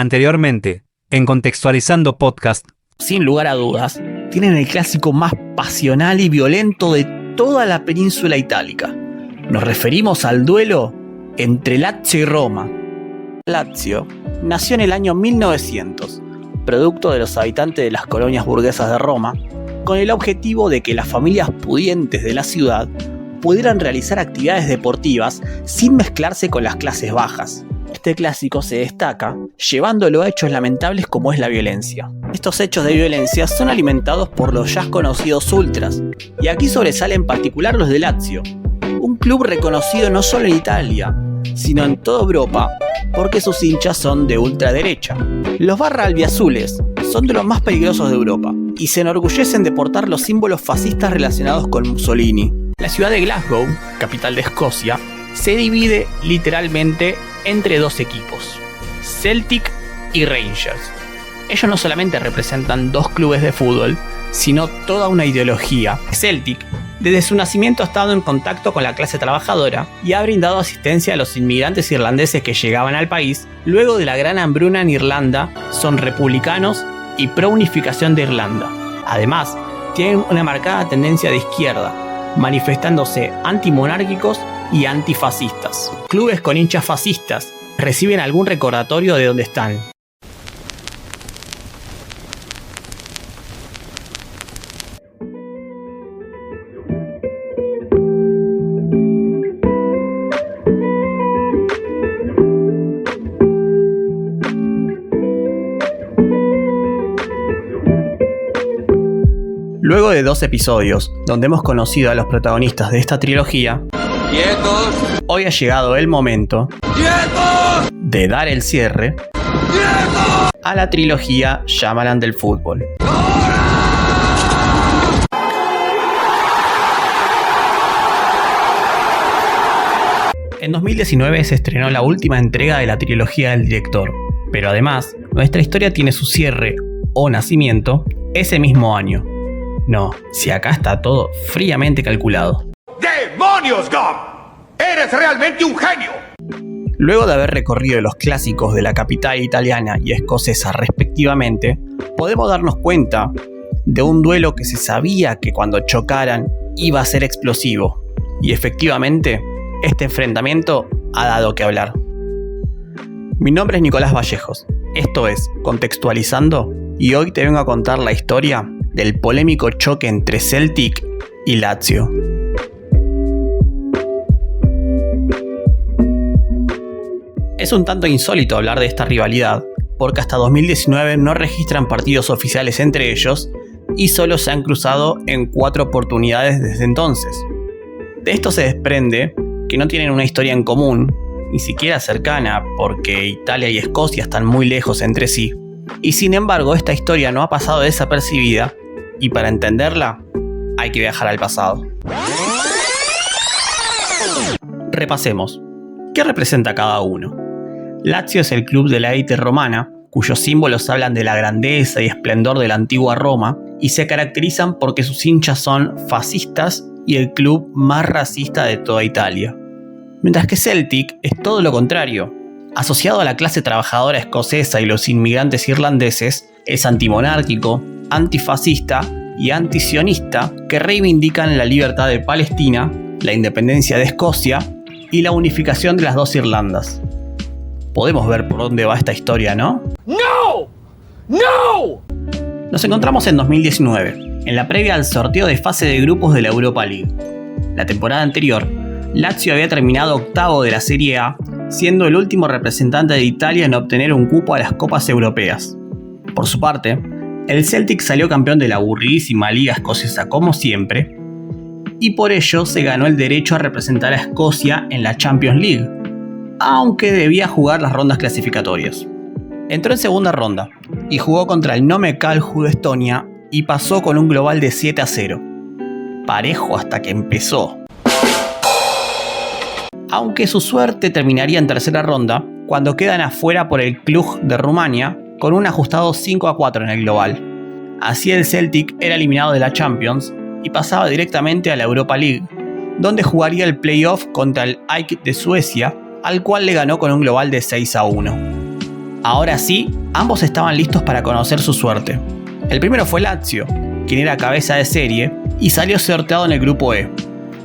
Anteriormente, en Contextualizando Podcast. Sin lugar a dudas, tienen el clásico más pasional y violento de toda la península itálica. Nos referimos al duelo entre Lazio y Roma. Lazio nació en el año 1900, producto de los habitantes de las colonias burguesas de Roma, con el objetivo de que las familias pudientes de la ciudad pudieran realizar actividades deportivas sin mezclarse con las clases bajas. Este clásico se destaca llevándolo a hechos lamentables como es la violencia. Estos hechos de violencia son alimentados por los ya conocidos ultras, y aquí sobresalen en particular los de Lazio, un club reconocido no solo en Italia, sino en toda Europa, porque sus hinchas son de ultraderecha. Los barra albiazules son de los más peligrosos de Europa, y se enorgullecen de portar los símbolos fascistas relacionados con Mussolini. La ciudad de Glasgow, capital de Escocia, se divide literalmente entre dos equipos, Celtic y Rangers. Ellos no solamente representan dos clubes de fútbol, sino toda una ideología. Celtic, desde su nacimiento, ha estado en contacto con la clase trabajadora y ha brindado asistencia a los inmigrantes irlandeses que llegaban al país luego de la gran hambruna en Irlanda. Son republicanos y pro unificación de Irlanda. Además, tienen una marcada tendencia de izquierda, manifestándose antimonárquicos y antifascistas. Clubes con hinchas fascistas reciben algún recordatorio de dónde están. Luego de 2 episodios, donde hemos conocido a los protagonistas de esta trilogía, ¡quietos! Hoy ha llegado el momento, ¡quietos!, de dar el cierre, ¡quietos!, a la trilogía Shyamalan del fútbol. En 2019 se estrenó la última entrega de la trilogía del director, pero además, nuestra historia tiene su cierre o nacimiento ese mismo año. No, si acá está todo fríamente calculado. ¡Demonios, Gum! ¡Eres realmente un genio! Luego de haber recorrido los clásicos de la capital italiana y escocesa respectivamente, podemos darnos cuenta de un duelo que se sabía que cuando chocaran iba a ser explosivo. Y efectivamente, este enfrentamiento ha dado que hablar. Mi nombre es Nicolás Vallejos, esto es Contextualizando, y hoy te vengo a contar la historia del polémico choque entre Celtic y Lazio. Es un tanto insólito hablar de esta rivalidad, porque hasta 2019 no registran partidos oficiales entre ellos y solo se han cruzado en 4 oportunidades desde entonces. De esto se desprende que no tienen una historia en común, ni siquiera cercana, porque Italia y Escocia están muy lejos entre sí, y sin embargo esta historia no ha pasado desapercibida, y para entenderla hay que viajar al pasado. Repasemos. ¿Qué representa cada uno? Lazio es el club de la élite romana, cuyos símbolos hablan de la grandeza y esplendor de la antigua Roma, y se caracterizan porque sus hinchas son fascistas y el club más racista de toda Italia. Mientras que Celtic es todo lo contrario. Asociado a la clase trabajadora escocesa y los inmigrantes irlandeses, es antimonárquico, antifascista y antisionista, que reivindican la libertad de Palestina, la independencia de Escocia y la unificación de las 2 Irlandas. Podemos ver por dónde va esta historia, ¿no? ¡No! ¡No! Nos encontramos en 2019, en la previa al sorteo de fase de grupos de la Europa League. La temporada anterior, Lazio había terminado 8º de la Serie A, siendo el último representante de Italia en obtener un cupo a las copas europeas. Por su parte, el Celtic salió campeón de la aburridísima liga escocesa como siempre, y por ello se ganó el derecho a representar a Escocia en la Champions League, aunque debía jugar las rondas clasificatorias. Entró en segunda ronda y jugó contra el Nome Kalju de Estonia y pasó con un global de 7-0. Parejo hasta que empezó. Aunque su suerte terminaría en tercera ronda cuando quedan afuera por el Cluj de Rumania con un ajustado 5-4 en el global. Así el Celtic era eliminado de la Champions y pasaba directamente a la Europa League, donde jugaría el playoff contra el AIK de Suecia, al cual le ganó con un global de 6-1. Ahora sí, ambos estaban listos para conocer su suerte. El primero fue Lazio, quien era cabeza de serie y salió sorteado en el grupo E.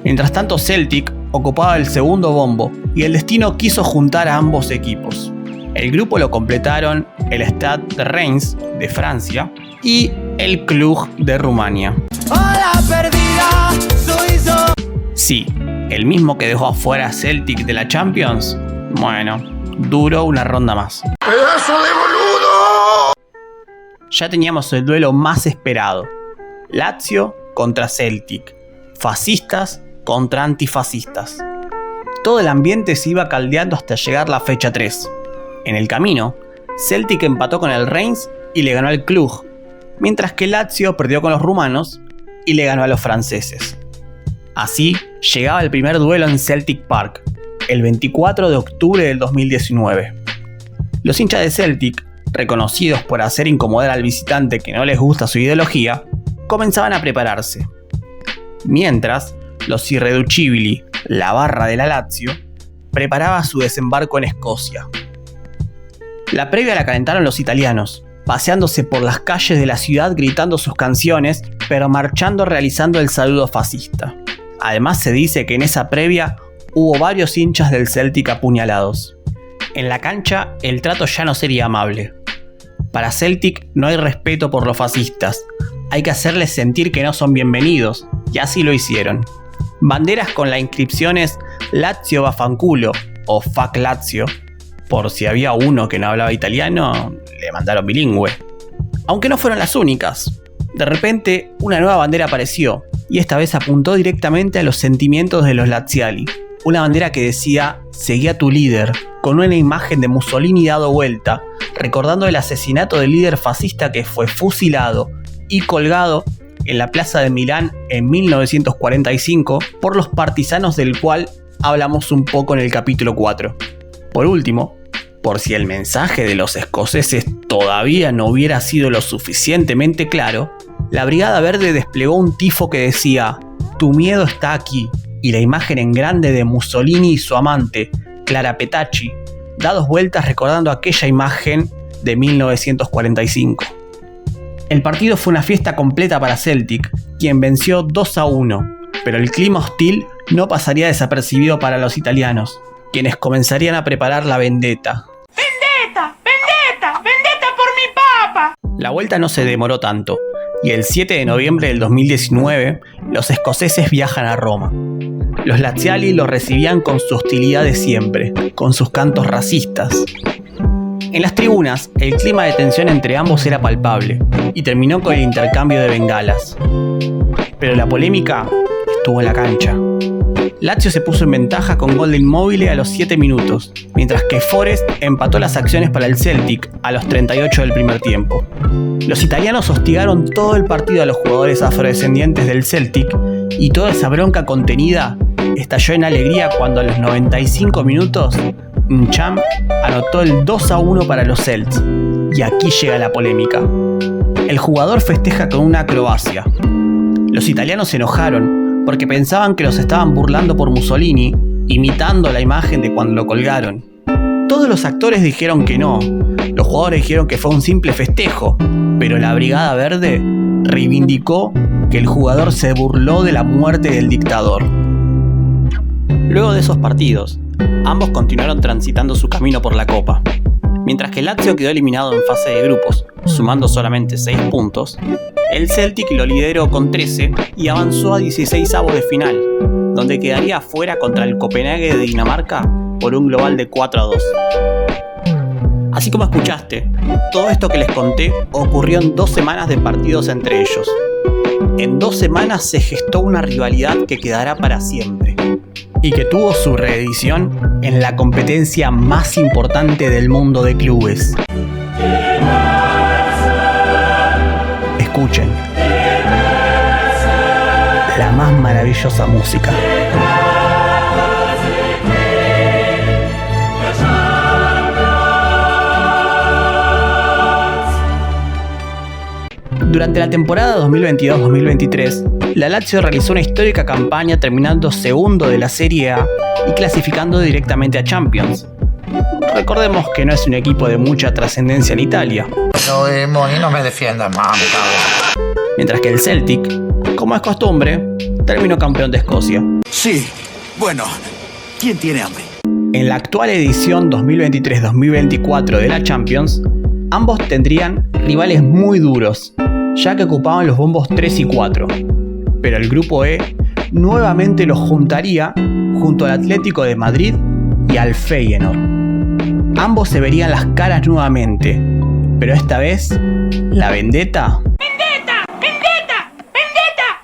Mientras tanto, Celtic ocupaba el segundo bombo y el destino quiso juntar a ambos equipos. El grupo lo completaron el Stade de Reims de Francia y el Cluj de Rumania. Hola perdida, soy yo. Sí, el mismo que dejó afuera a Celtic de la Champions. Bueno, duró una ronda más. ¡Pedazo de boludo! Ya teníamos el duelo más esperado. Lazio contra Celtic. Fascistas contra antifascistas. Todo el ambiente se iba caldeando hasta llegar la fecha 3. En el camino, Celtic empató con el Reims y le ganó al Cluj, mientras que Lazio perdió con los rumanos y le ganó a los franceses. Así, llegaba el primer duelo en Celtic Park, el 24 de octubre del 2019. Los hinchas de Celtic, reconocidos por hacer incomodar al visitante que no les gusta su ideología, comenzaban a prepararse. Mientras, los Irreducibili, la barra de la Lazio, preparaba su desembarco en Escocia. La previa la calentaron los italianos, paseándose por las calles de la ciudad gritando sus canciones, pero marchando realizando el saludo fascista. Además se dice que en esa previa hubo varios hinchas del Celtic apuñalados. En la cancha el trato ya no sería amable. Para Celtic no hay respeto por los fascistas, hay que hacerles sentir que no son bienvenidos, y así lo hicieron. Banderas con las inscripciones Lazio Vaffanculo o Fuck Lazio, por si había uno que no hablaba italiano, le mandaron bilingüe. Aunque no fueron las únicas. De repente, una nueva bandera apareció, y esta vez apuntó directamente a los sentimientos de los laziali. Una bandera que decía, seguí a tu líder, con una imagen de Mussolini dado vuelta, recordando el asesinato del líder fascista que fue fusilado y colgado en la plaza de Milán en 1945 por los partisanos, del cual hablamos un poco en el capítulo 4. Por último, por si el mensaje de los escoceses todavía no hubiera sido lo suficientemente claro, la Brigada Verde desplegó un tifo que decía «Tu miedo está aquí», y la imagen en grande de Mussolini y su amante, Clara Petacci, dados vueltas recordando aquella imagen de 1945. El partido fue una fiesta completa para Celtic, quien venció 2-1, pero el clima hostil no pasaría desapercibido para los italianos, quienes comenzarían a preparar la vendetta. ¡Vendetta! ¡Vendetta! ¡Vendetta por mi papa! La vuelta no se demoró tanto, y el 7 de noviembre del 2019, los escoceses viajan a Roma. Los laziali los recibían con su hostilidad de siempre, con sus cantos racistas. En las tribunas, el clima de tensión entre ambos era palpable, y terminó con el intercambio de bengalas. Pero la polémica estuvo en la cancha. Lazio se puso en ventaja con gol de Immobile a los 7 minutos, mientras que Forest empató las acciones para el Celtic a los 38 del primer tiempo. Los italianos hostigaron todo el partido a los jugadores afrodescendientes del Celtic, y toda esa bronca contenida estalló en alegría cuando a los 95 minutos Ncham anotó el 2-1 para los Celts. Y aquí llega la polémica. El jugador festeja con una acrobacia. Los italianos se enojaron porque pensaban que los estaban burlando por Mussolini, imitando la imagen de cuando lo colgaron. Todos los actores dijeron que no, los jugadores dijeron que fue un simple festejo, pero la Brigada Verde reivindicó que el jugador se burló de la muerte del dictador. Luego de esos partidos, ambos continuaron transitando su camino por la Copa. Mientras que Lazio quedó eliminado en fase de grupos, sumando solamente 6 puntos, el Celtic lo lideró con 13 y avanzó a 16avos de final, donde quedaría afuera contra el Copenhague de Dinamarca por un global de 4-2. Así como escuchaste, todo esto que les conté ocurrió en 2 semanas de partidos entre ellos. En 2 semanas se gestó una rivalidad que quedará para siempre, y que tuvo su reedición en la competencia más importante del mundo de clubes. Escuchen la más maravillosa música. Durante la temporada 2022-2023, la Lazio realizó una histórica campaña terminando segundo de la Serie A y clasificando directamente a Champions. Recordemos que no es un equipo de mucha trascendencia en Italia. Moni, no me defiendas más, me cago. Mientras que el Celtic, como es costumbre, terminó campeón de Escocia. Sí, bueno, ¿quién tiene hambre? En la actual edición 2023-2024 de la Champions, ambos tendrían rivales muy duros, ya que ocupaban los bombos 3 y 4. Pero el grupo E nuevamente los juntaría junto al Atlético de Madrid y al Feyenoord. Ambos se verían las caras nuevamente, pero esta vez, la vendetta... ¡Vendetta! ¡Vendetta! ¡Vendetta!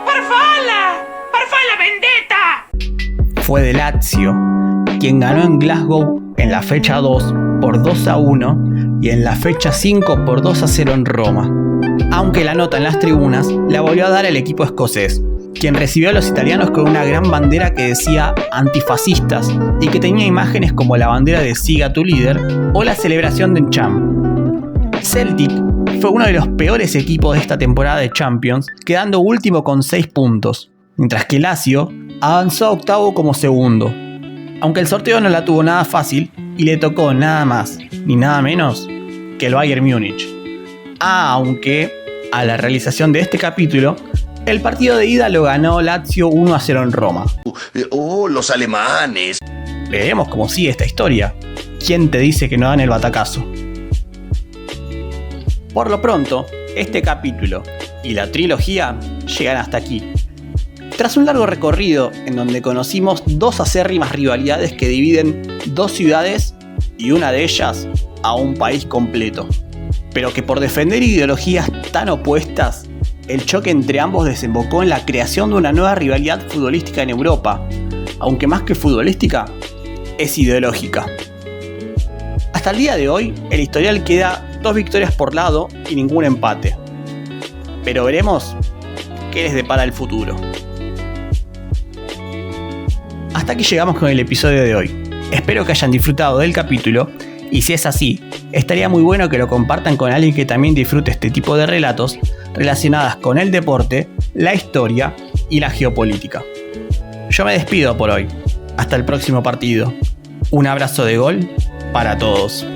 ¡Farfalla vendetta! fue de Lazio, quien ganó en Glasgow en la fecha 2 por 2-1 y en la fecha 5 por 2-0 en Roma. Aunque la nota en las tribunas la volvió a dar el equipo escocés, quien recibió a los italianos con una gran bandera que decía antifascistas y que tenía imágenes como la bandera de Siga tu líder o la celebración de Encham. Celtic fue uno de los peores equipos de esta temporada de Champions, quedando último con 6 puntos, mientras que Lazio avanzó a octavo como segundo. Aunque el sorteo no la tuvo nada fácil y le tocó nada más ni nada menos que el Bayern Múnich. Aunque a la realización de este capítulo, el partido de ida lo ganó Lazio 1-0 en Roma. Los alemanes. Veremos cómo sigue esta historia. ¿Quién te dice que no dan el batacazo? Por lo pronto, este capítulo y la trilogía llegan hasta aquí. Tras un largo recorrido en donde conocimos dos acérrimas rivalidades que dividen dos ciudades y una de ellas a un país completo, pero que por defender ideologías tan opuestas, el choque entre ambos desembocó en la creación de una nueva rivalidad futbolística en Europa, aunque más que futbolística, es ideológica. Hasta el día de hoy, el historial queda 2 victorias por lado y ningún empate. Pero veremos qué les depara el futuro. Hasta aquí llegamos con el episodio de hoy. Espero que hayan disfrutado del capítulo y si es así, estaría muy bueno que lo compartan con alguien que también disfrute este tipo de relatos relacionadas con el deporte, la historia y la geopolítica. Yo me despido por hoy. Hasta el próximo partido. Un abrazo de gol para todos.